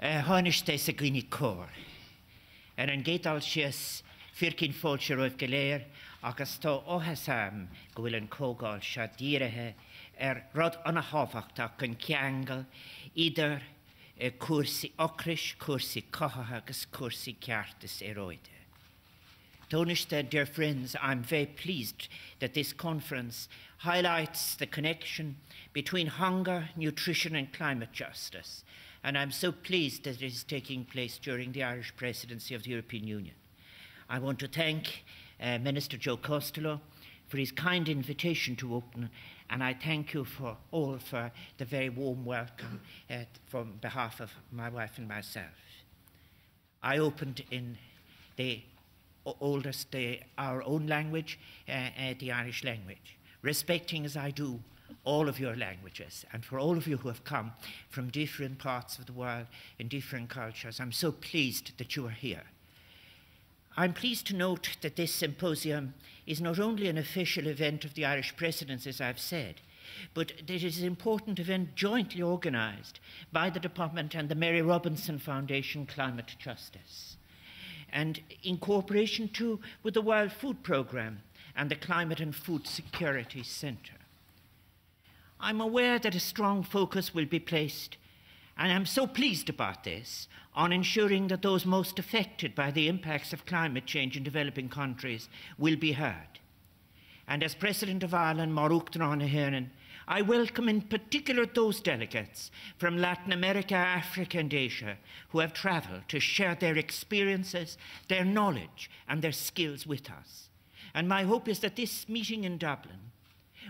Háiste sa gine cór. An gédal sias fircin fóilse roimh go léir agus tá óthasam go bhfuil an cógáil se díirithe rud anna hábhachtach chun ceangal idir cuasaí ocrais, cuasaí cathatha agus cuasaí ceartas óide. Tóniste, dear friends, I'm very pleased that this conference highlights the connection between hunger, nutrition and climate justice. And I'm so pleased that it is taking place during the Irish Presidency of the European Union. I want to thank Minister Joe Costello for his kind invitation to open, and I thank you all for the very warm welcome from behalf of my wife and myself. I opened in the our own language, the Irish language, respecting as I do all of your languages, and for all of you who have come from different parts of the world in different cultures, I'm so pleased that you are here. I'm pleased to note that this symposium is not only an official event of the Irish Presidency, as I've said, but it is an important event jointly organised by the Department and the Mary Robinson Foundation Climate Justice, and in cooperation too with the World Food Programme and the Climate and Food Security Centre. I'm aware that a strong focus will be placed, and I'm so pleased about this, on ensuring that those most affected by the impacts of climate change in developing countries will be heard. And as President of Ireland, Maruk Dránahéireann, I welcome in particular those delegates from Latin America, Africa and Asia who have travelled to share their experiences, their knowledge and their skills with us. And my hope is that this meeting in Dublin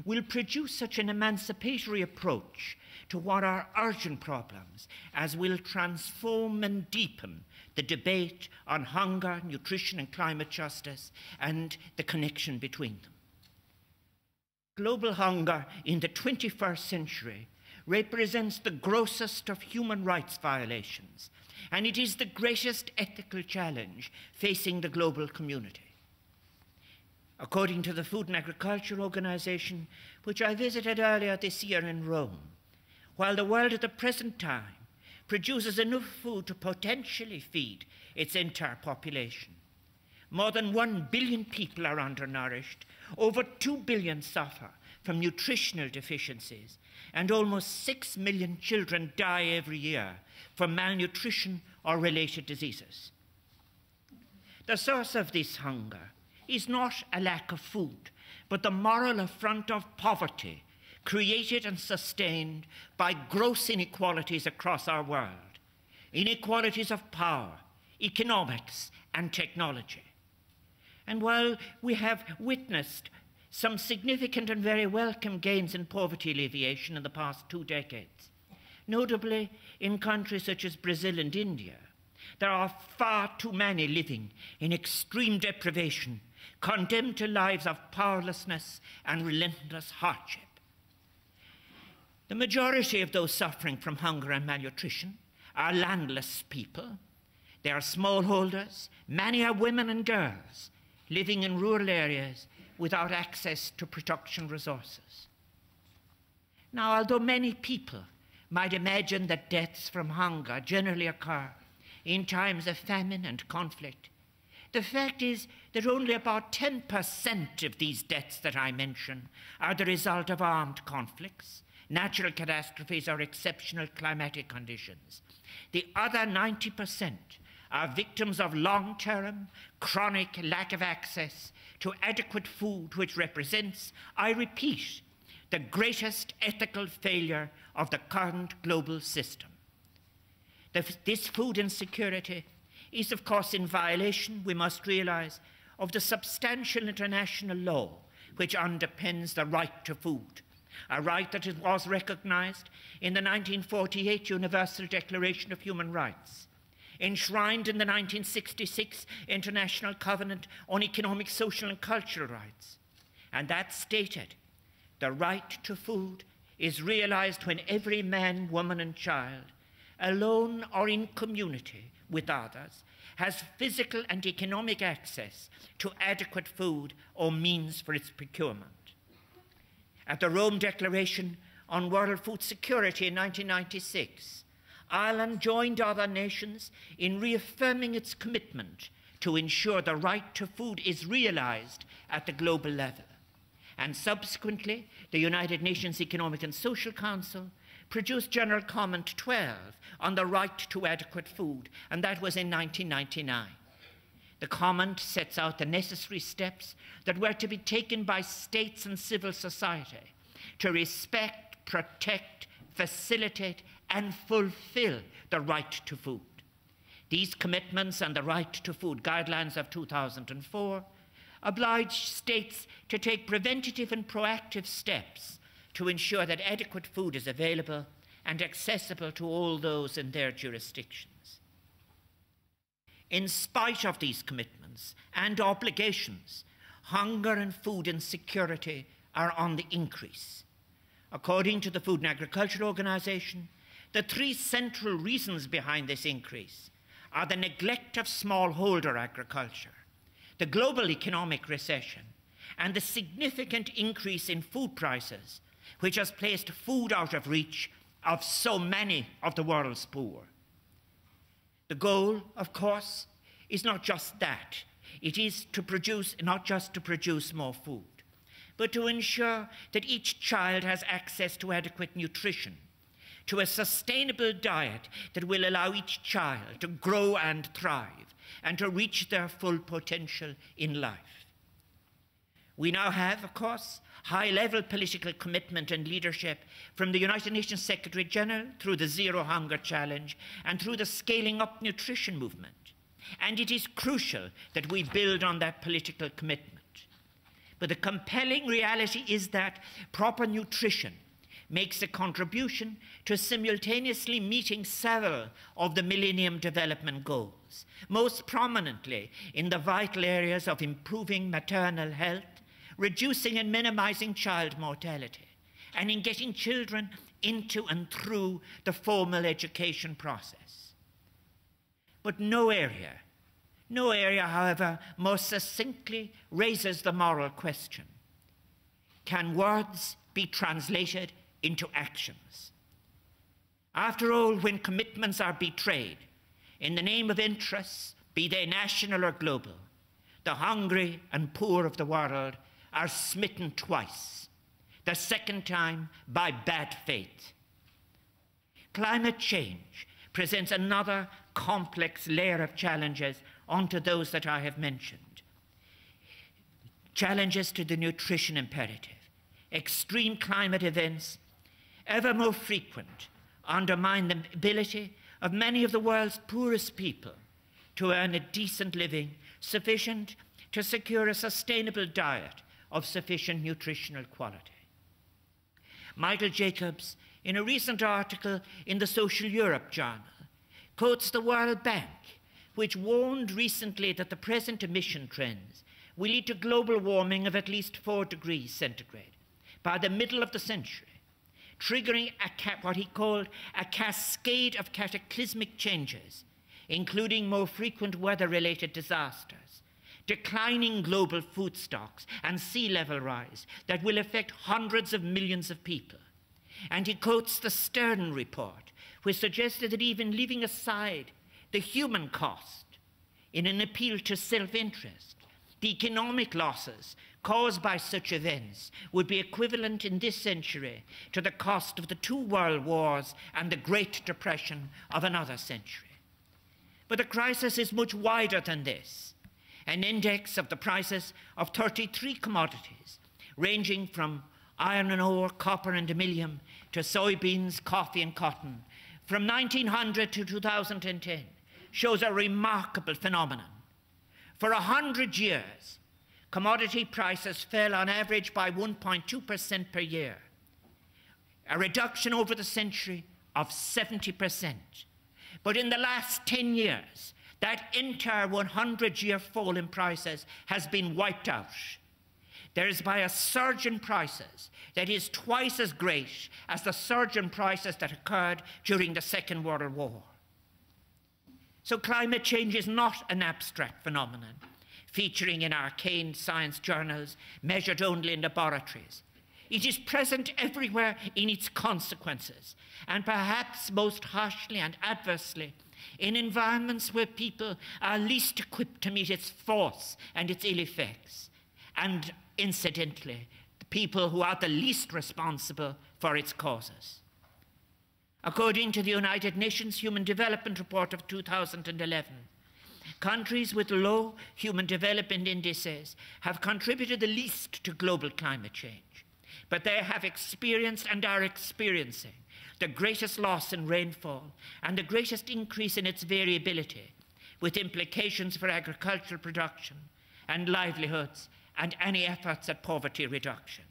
will produce such an emancipatory approach to what are urgent problems as will transform and deepen the debate on hunger, nutrition and climate justice and the connection between them. Global hunger in the 21st century represents the grossest of human rights violations, and it is the greatest ethical challenge facing the global community. According to the Food and Agriculture Organization, which I visited earlier this year in Rome, while the world at the present time produces enough food to potentially feed its entire population, more than 1 billion people are undernourished, over 2 billion suffer from nutritional deficiencies, and almost 6 million children die every year from malnutrition or related diseases. The source of this hunger is not a lack of food, but the moral affront of poverty created and sustained by gross inequalities across our world, inequalities of power, economics, and technology. And while we have witnessed some significant and very welcome gains in poverty alleviation in the past 2 decades, notably in countries such as Brazil and India, there are far too many living in extreme deprivation, condemned to lives of powerlessness and relentless hardship. The majority of those suffering from hunger and malnutrition are landless people. They are smallholders. Many are women and girls living in rural areas without access to production resources. Now, although many people might imagine that deaths from hunger generally occur in times of famine and conflict, the fact is that only about 10% of these deaths that I mention are the result of armed conflicts, natural catastrophes, or exceptional climatic conditions. The other 90% are victims of long-term, chronic lack of access to adequate food, which represents, I repeat, the greatest ethical failure of the current global system. This food insecurity is, of course, in violation, we must realise, of the substantial international law which underpins the right to food, a right that was recognised in the 1948 Universal Declaration of Human Rights, enshrined in the 1966 International Covenant on Economic, Social and Cultural Rights. And that stated, the right to food is realised when every man, woman and child, alone or in community with others, has physical and economic access to adequate food or means for its procurement. At the Rome Declaration on World Food Security in 1996, Ireland joined other nations in reaffirming its commitment to ensure the right to food is realised at the global level. And subsequently, the United Nations Economic and Social Council produced General Comment 12 on the right to adequate food, and that was in 1999. The comment sets out the necessary steps that were to be taken by states and civil society to respect, protect, facilitate, and fulfill the right to food. These commitments and the right to food guidelines of 2004 oblige states to take preventative and proactive steps to ensure that adequate food is available and accessible to all those in their jurisdictions. In spite of these commitments and obligations, hunger and food insecurity are on the increase. According to the Food and Agriculture Organization, the three central reasons behind this increase are the neglect of smallholder agriculture, the global economic recession, and the significant increase in food prices, which has placed food out of reach of so many of the world's poor. The goal, of course, is not just that. It is to produce, not just to produce more food, but to ensure that each child has access to adequate nutrition, to a sustainable diet that will allow each child to grow and thrive and to reach their full potential in life. We now have, of course, high-level political commitment and leadership from the United Nations Secretary General through the Zero Hunger Challenge and through the Scaling Up Nutrition movement. And it is crucial that we build on that political commitment. But the compelling reality is that proper nutrition makes a contribution to simultaneously meeting several of the Millennium Development Goals, most prominently in the vital areas of improving maternal health, reducing and minimizing child mortality, and in getting children into and through the formal education process. But no area, however, more succinctly raises the moral question: can words be translated into actions? After all, when commitments are betrayed in the name of interests, be they national or global, the hungry and poor of the world are smitten twice, the second time by bad faith. Climate change presents another complex layer of challenges onto those that I have mentioned. Challenges to the nutrition imperative. Extreme climate events, ever more frequent, undermine the ability of many of the world's poorest people to earn a decent living sufficient to secure a sustainable diet of sufficient nutritional quality. Michael Jacobs, in a recent article in the Social Europe Journal, quotes the World Bank, which warned recently that the present emission trends will lead to global warming of at least 4 degrees centigrade by the middle of the century, triggering what he called a cascade of cataclysmic changes, including more frequent weather-related disasters, declining global food stocks, and sea level rise that will affect hundreds of millions of people. And he quotes the Stern report, which suggested that even leaving aside the human cost in an appeal to self-interest, the economic losses caused by such events would be equivalent in this century to the cost of the 2 world wars and the Great Depression of another century. But the crisis is much wider than this. An index of the prices of 33 commodities, ranging from iron and ore, copper and aluminium, to soybeans, coffee and cotton, from 1900 to 2010, shows a remarkable phenomenon. For 100 years, commodity prices fell on average by 1.2% per year, a reduction over the century of 70%. But in the last 10 years, that entire 100-year fall in prices has been wiped out. There is by a surge in prices that is twice as great as the surge in prices that occurred during the Second World War. So climate change is not an abstract phenomenon featuring in arcane science journals measured only in laboratories. It is present everywhere in its consequences, and perhaps most harshly and adversely in environments where people are least equipped to meet its force and its ill effects, and incidentally, the people who are the least responsible for its causes. According to the United Nations Human Development Report of 2011, countries with low human development indices have contributed the least to global climate change, but they have experienced and are experiencing the greatest loss in rainfall and the greatest increase in its variability, with implications for agricultural production and livelihoods and any efforts at poverty reduction.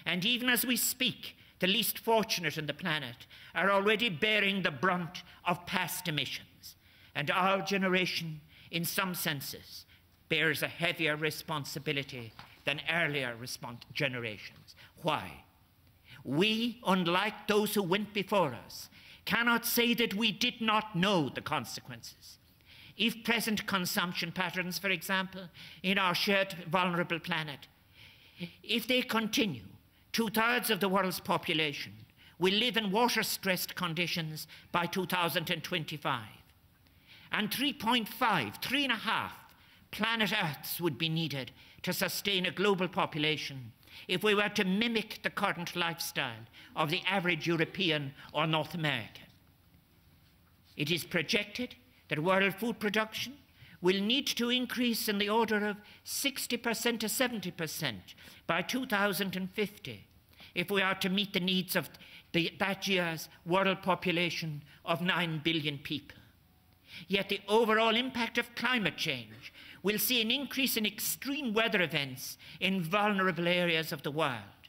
And even as we speak, the least fortunate on the planet are already bearing the brunt of past emissions, and our generation, in some senses, bears a heavier responsibility than earlier generations. Why? We, unlike those who went before us, cannot say that we did not know the consequences. If present consumption patterns, for example, in our shared vulnerable planet, if they continue, 2/3 of the world's population will live in water-stressed conditions by 2025. And 3.5 planet Earths would be needed to sustain a global population if we were to mimic the current lifestyle of the average European or North American. It is projected that world food production will need to increase in the order of 60% to 70% by 2050 if we are to meet the needs of that year's world population of 9 billion people. Yet the overall impact of climate change will see an increase in extreme weather events in vulnerable areas of the world.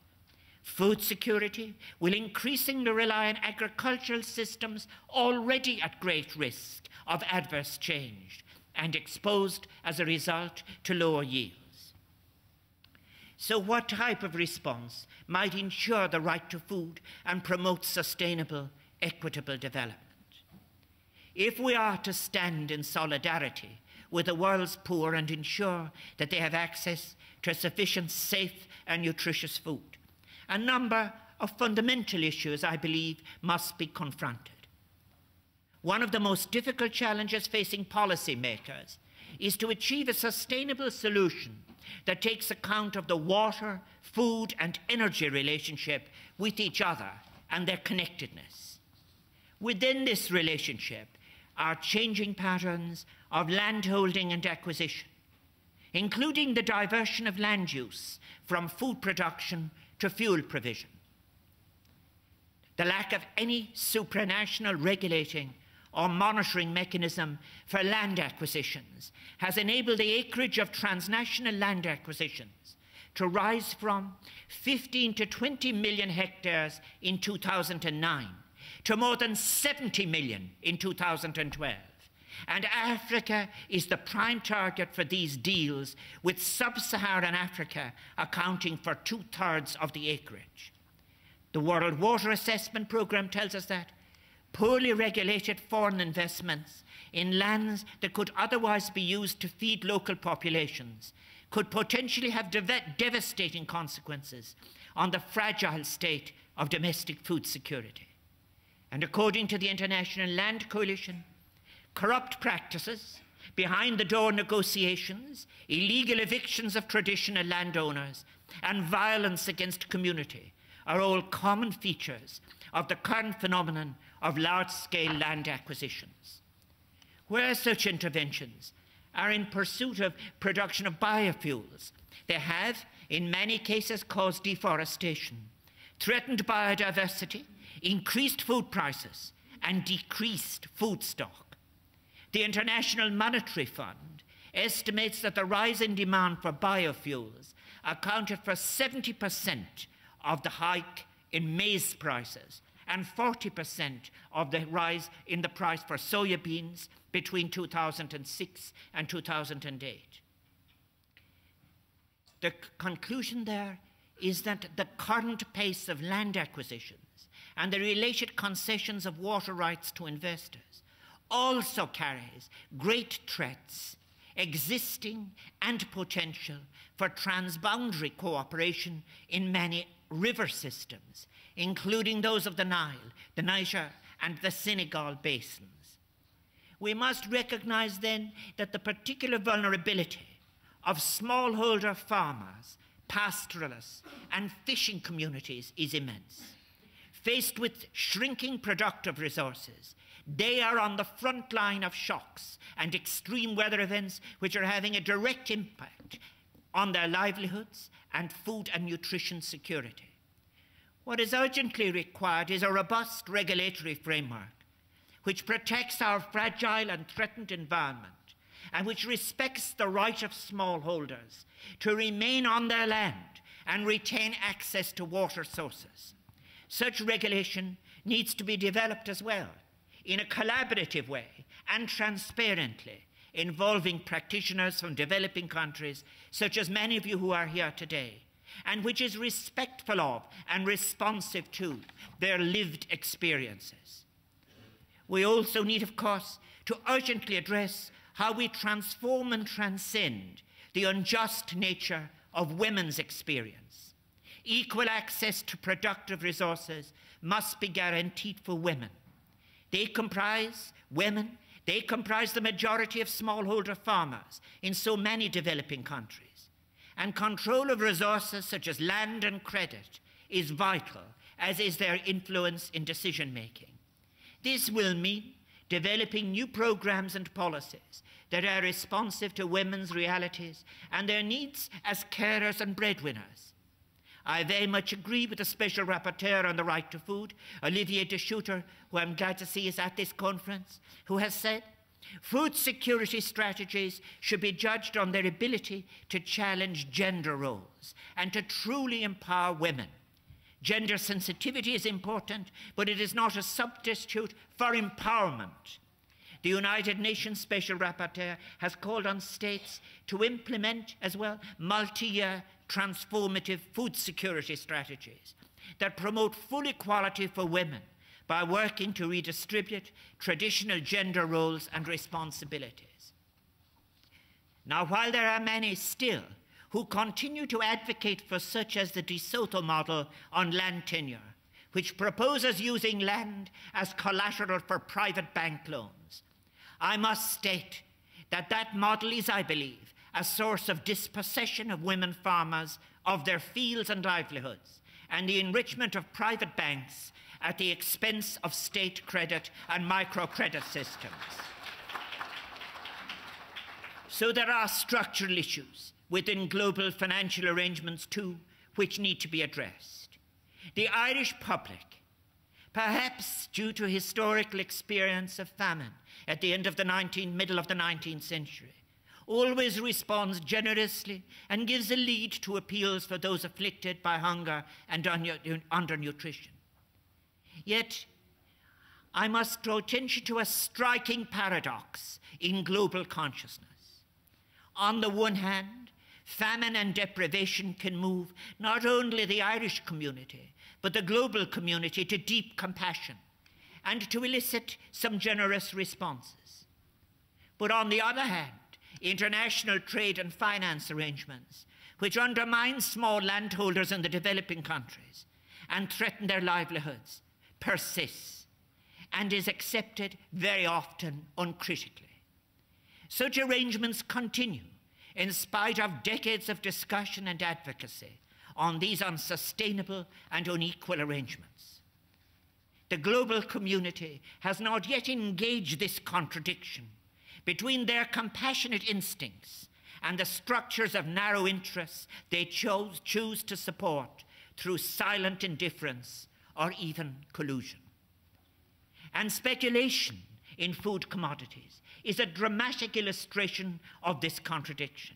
Food security will increasingly rely on agricultural systems already at great risk of adverse change and exposed as a result to lower yields. So what type of response might ensure the right to food and promote sustainable, equitable development? If we are to stand in solidarity with the world's poor and ensure that they have access to sufficient, safe and nutritious food, a number of fundamental issues, I believe, must be confronted. One of the most difficult challenges facing policymakers is to achieve a sustainable solution that takes account of the water, food and energy relationship with each other and their connectedness. Within this relationship are changing patterns of landholding and acquisition, including the diversion of land use from food production to fuel provision. The lack of any supranational regulating or monitoring mechanism for land acquisitions has enabled the acreage of transnational land acquisitions to rise from 15 to 20 million hectares in 2009 to more than 70 million in 2012. And Africa is the prime target for these deals, with sub-Saharan Africa accounting for 2/3 of the acreage. The World Water Assessment Programme tells us that poorly regulated foreign investments in lands that could otherwise be used to feed local populations could potentially have devastating consequences on the fragile state of domestic food security. And according to the International Land Coalition, corrupt practices, behind-the-door negotiations, illegal evictions of traditional landowners, and violence against community are all common features of the current phenomenon of large-scale land acquisitions. Where such interventions are in pursuit of production of biofuels, they have, in many cases, caused deforestation, threatened biodiversity, increased food prices, and decreased food stock. The International Monetary Fund estimates that the rise in demand for biofuels accounted for 70% of the hike in maize prices and 40% of the rise in the price for soybeans between 2006 and 2008. The conclusion there is that the current pace of land acquisitions and the related concessions of water rights to investors also carries great threats, existing and potential, for transboundary cooperation in many river systems, including those of the Nile, the Niger, and the Senegal basins. We must recognize then that the particular vulnerability of smallholder farmers, pastoralists, and fishing communities is immense. Faced with shrinking productive resources, they are on the front line of shocks and extreme weather events which are having a direct impact on their livelihoods and food and nutrition security. What is urgently required is a robust regulatory framework which protects our fragile and threatened environment and which respects the right of smallholders to remain on their land and retain access to water sources. Such regulation needs to be developed as well in a collaborative way and transparently, involving practitioners from developing countries, such as many of you who are here today, and which is respectful of and responsive to their lived experiences. We also need, of course, to urgently address how we transform and transcend the unjust nature of women's experience. Equal access to productive resources must be guaranteed for women. They comprise the majority of smallholder farmers in so many developing countries. And control of resources such as land and credit is vital, as is their influence in decision-making. This will mean developing new programs and policies that are responsive to women's realities and their needs as carers and breadwinners. I very much agree with the Special Rapporteur on the right to food, Olivier de Schutter, who I'm glad to see is at this conference, who has said, food security strategies should be judged on their ability to challenge gender roles and to truly empower women. Gender sensitivity is important, but it is not a substitute for empowerment. The United Nations Special Rapporteur has called on states to implement as well multi-year transformative food security strategies that promote full equality for women by working to redistribute traditional gender roles and responsibilities. Now, while there are many still who continue to advocate for such as the De Soto model on land tenure, which proposes using land as collateral for private bank loans, I must state that that model is, I believe, a source of dispossession of women farmers of their fields and livelihoods, and the enrichment of private banks at the expense of state credit and microcredit systems. So there are structural issues within global financial arrangements too, which need to be addressed. The Irish public, perhaps due to historical experience of famine at the end of the middle of the 19th century, always responds generously and gives a lead to appeals for those afflicted by hunger and undernutrition. Yet, I must draw attention to a striking paradox in global consciousness. On the one hand, famine and deprivation can move not only the Irish community, but the global community to deep compassion and to elicit some generous responses. But on the other hand, international trade and finance arrangements, which undermine small landholders in the developing countries and threaten their livelihoods, persists and is accepted very often uncritically. Such arrangements continue in spite of decades of discussion and advocacy on these unsustainable and unequal arrangements. The global community has not yet engaged this contradiction between their compassionate instincts and the structures of narrow interests they choose to support through silent indifference or even collusion. And speculation in food commodities is a dramatic illustration of this contradiction.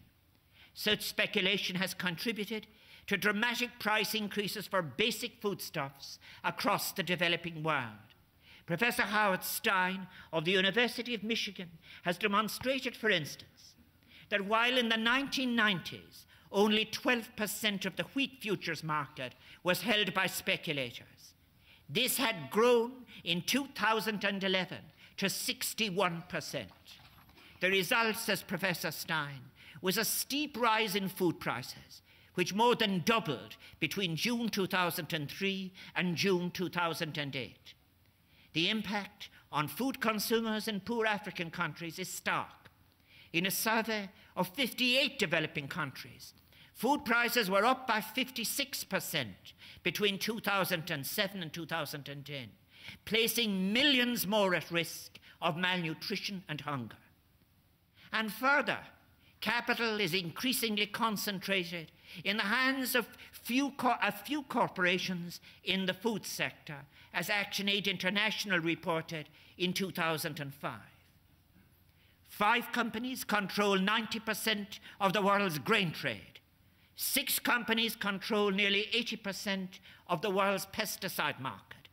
Such speculation has contributed to dramatic price increases for basic foodstuffs across the developing world. Professor Howard Stein of the University of Michigan has demonstrated, for instance, that while in the 1990s only 12% of the wheat futures market was held by speculators, this had grown in 2011 to 61%. The result, says Professor Stein, was a steep rise in food prices, which more than doubled between June 2003 and June 2008. The impact on food consumers in poor African countries is stark. In a survey of 58 developing countries, food prices were up by 56% between 2007 and 2010, placing millions more at risk of malnutrition and hunger. And further, capital is increasingly concentrated in the hands of a few corporations in the food sector, as ActionAid International reported in 2005. 5 companies control 90% of the world's grain trade. 6 companies control nearly 80% of the world's pesticide market.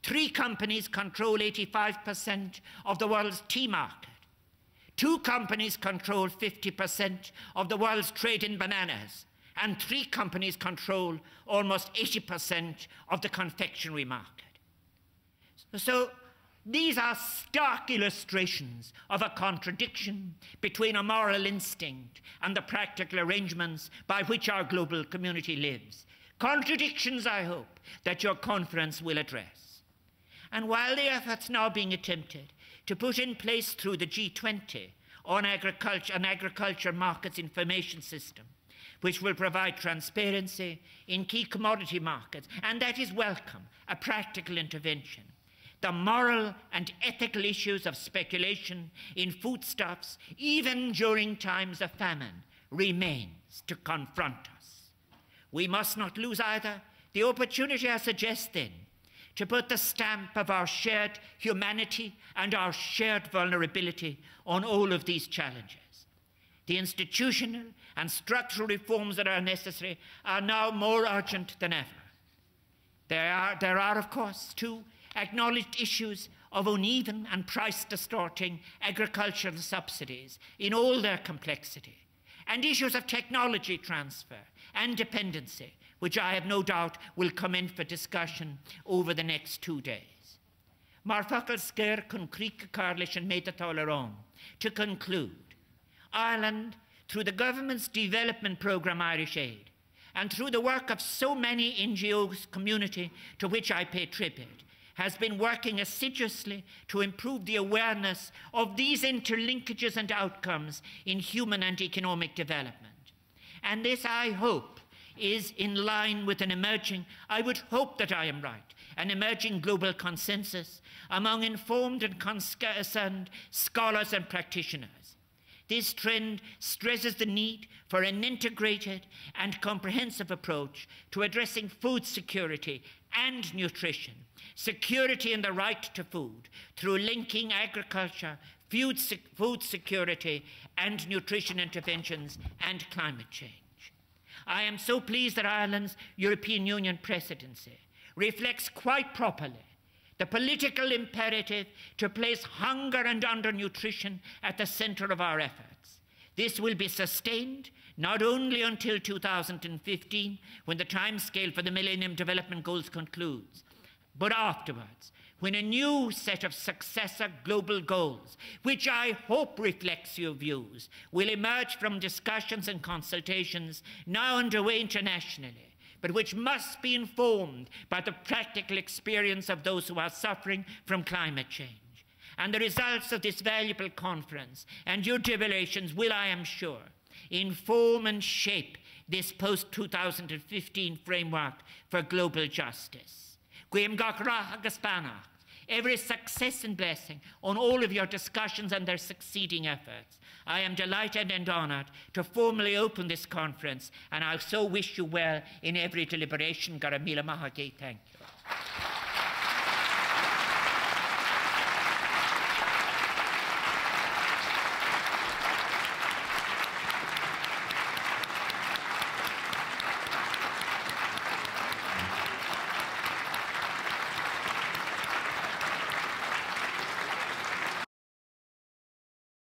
3 companies control 85% of the world's tea market. 2 companies control 50% of the world's trade in bananas, and 3 companies control almost 80% of the confectionery market. So these are stark illustrations of a contradiction between a moral instinct and the practical arrangements by which our global community lives. Contradictions, I hope, that your conference will address. And while the efforts now being attempted to put in place through the G20 on agriculture markets information system, which will provide transparency in key commodity markets, and that is welcome, a practical intervention. The moral and ethical issues of speculation in foodstuffs, even during times of famine, remains to confront us. We must not lose either the opportunity, I suggest then, to put the stamp of our shared humanity and our shared vulnerability on all of these challenges. The institutional and structural reforms that are necessary are now more urgent than ever. There are, of course, 2 acknowledged issues of uneven and price-distorting agricultural subsidies in all their complexity, and issues of technology transfer and dependency, which I have no doubt will come in for discussion over the next 2 days. Mar focal scéir chun críocha Carlish and Métatá. To conclude, Ireland, through the government's development programme Irish Aid, and through the work of so many NGOs community to which I pay tribute, has been working assiduously to improve the awareness of these interlinkages and outcomes in human and economic development. And this, I hope, is in line with an emerging, I would hope that I am right, an emerging global consensus among informed and concerned scholars and practitioners. This trend stresses the need for an integrated and comprehensive approach to addressing food security and nutrition, security in the right to food, through linking agriculture, food security, and nutrition interventions and climate change. I am so pleased that Ireland's European Union presidency reflects quite properly the political imperative to place hunger and undernutrition at the centre of our efforts. This will be sustained not only until 2015, when the timescale for the Millennium Development Goals concludes, but afterwards, when a new set of successor global goals, which I hope reflects your views, will emerge from discussions and consultations now underway internationally, but which must be informed by the practical experience of those who are suffering from climate change. And the results of this valuable conference and your deliberations will, I am sure, inform and shape this post-2015 framework for global justice. Every success and blessing on all of your discussions and their succeeding efforts. I am delighted and honoured to formally open this conference, and I so wish you well in every deliberation. Garamila Mahagi, thank you.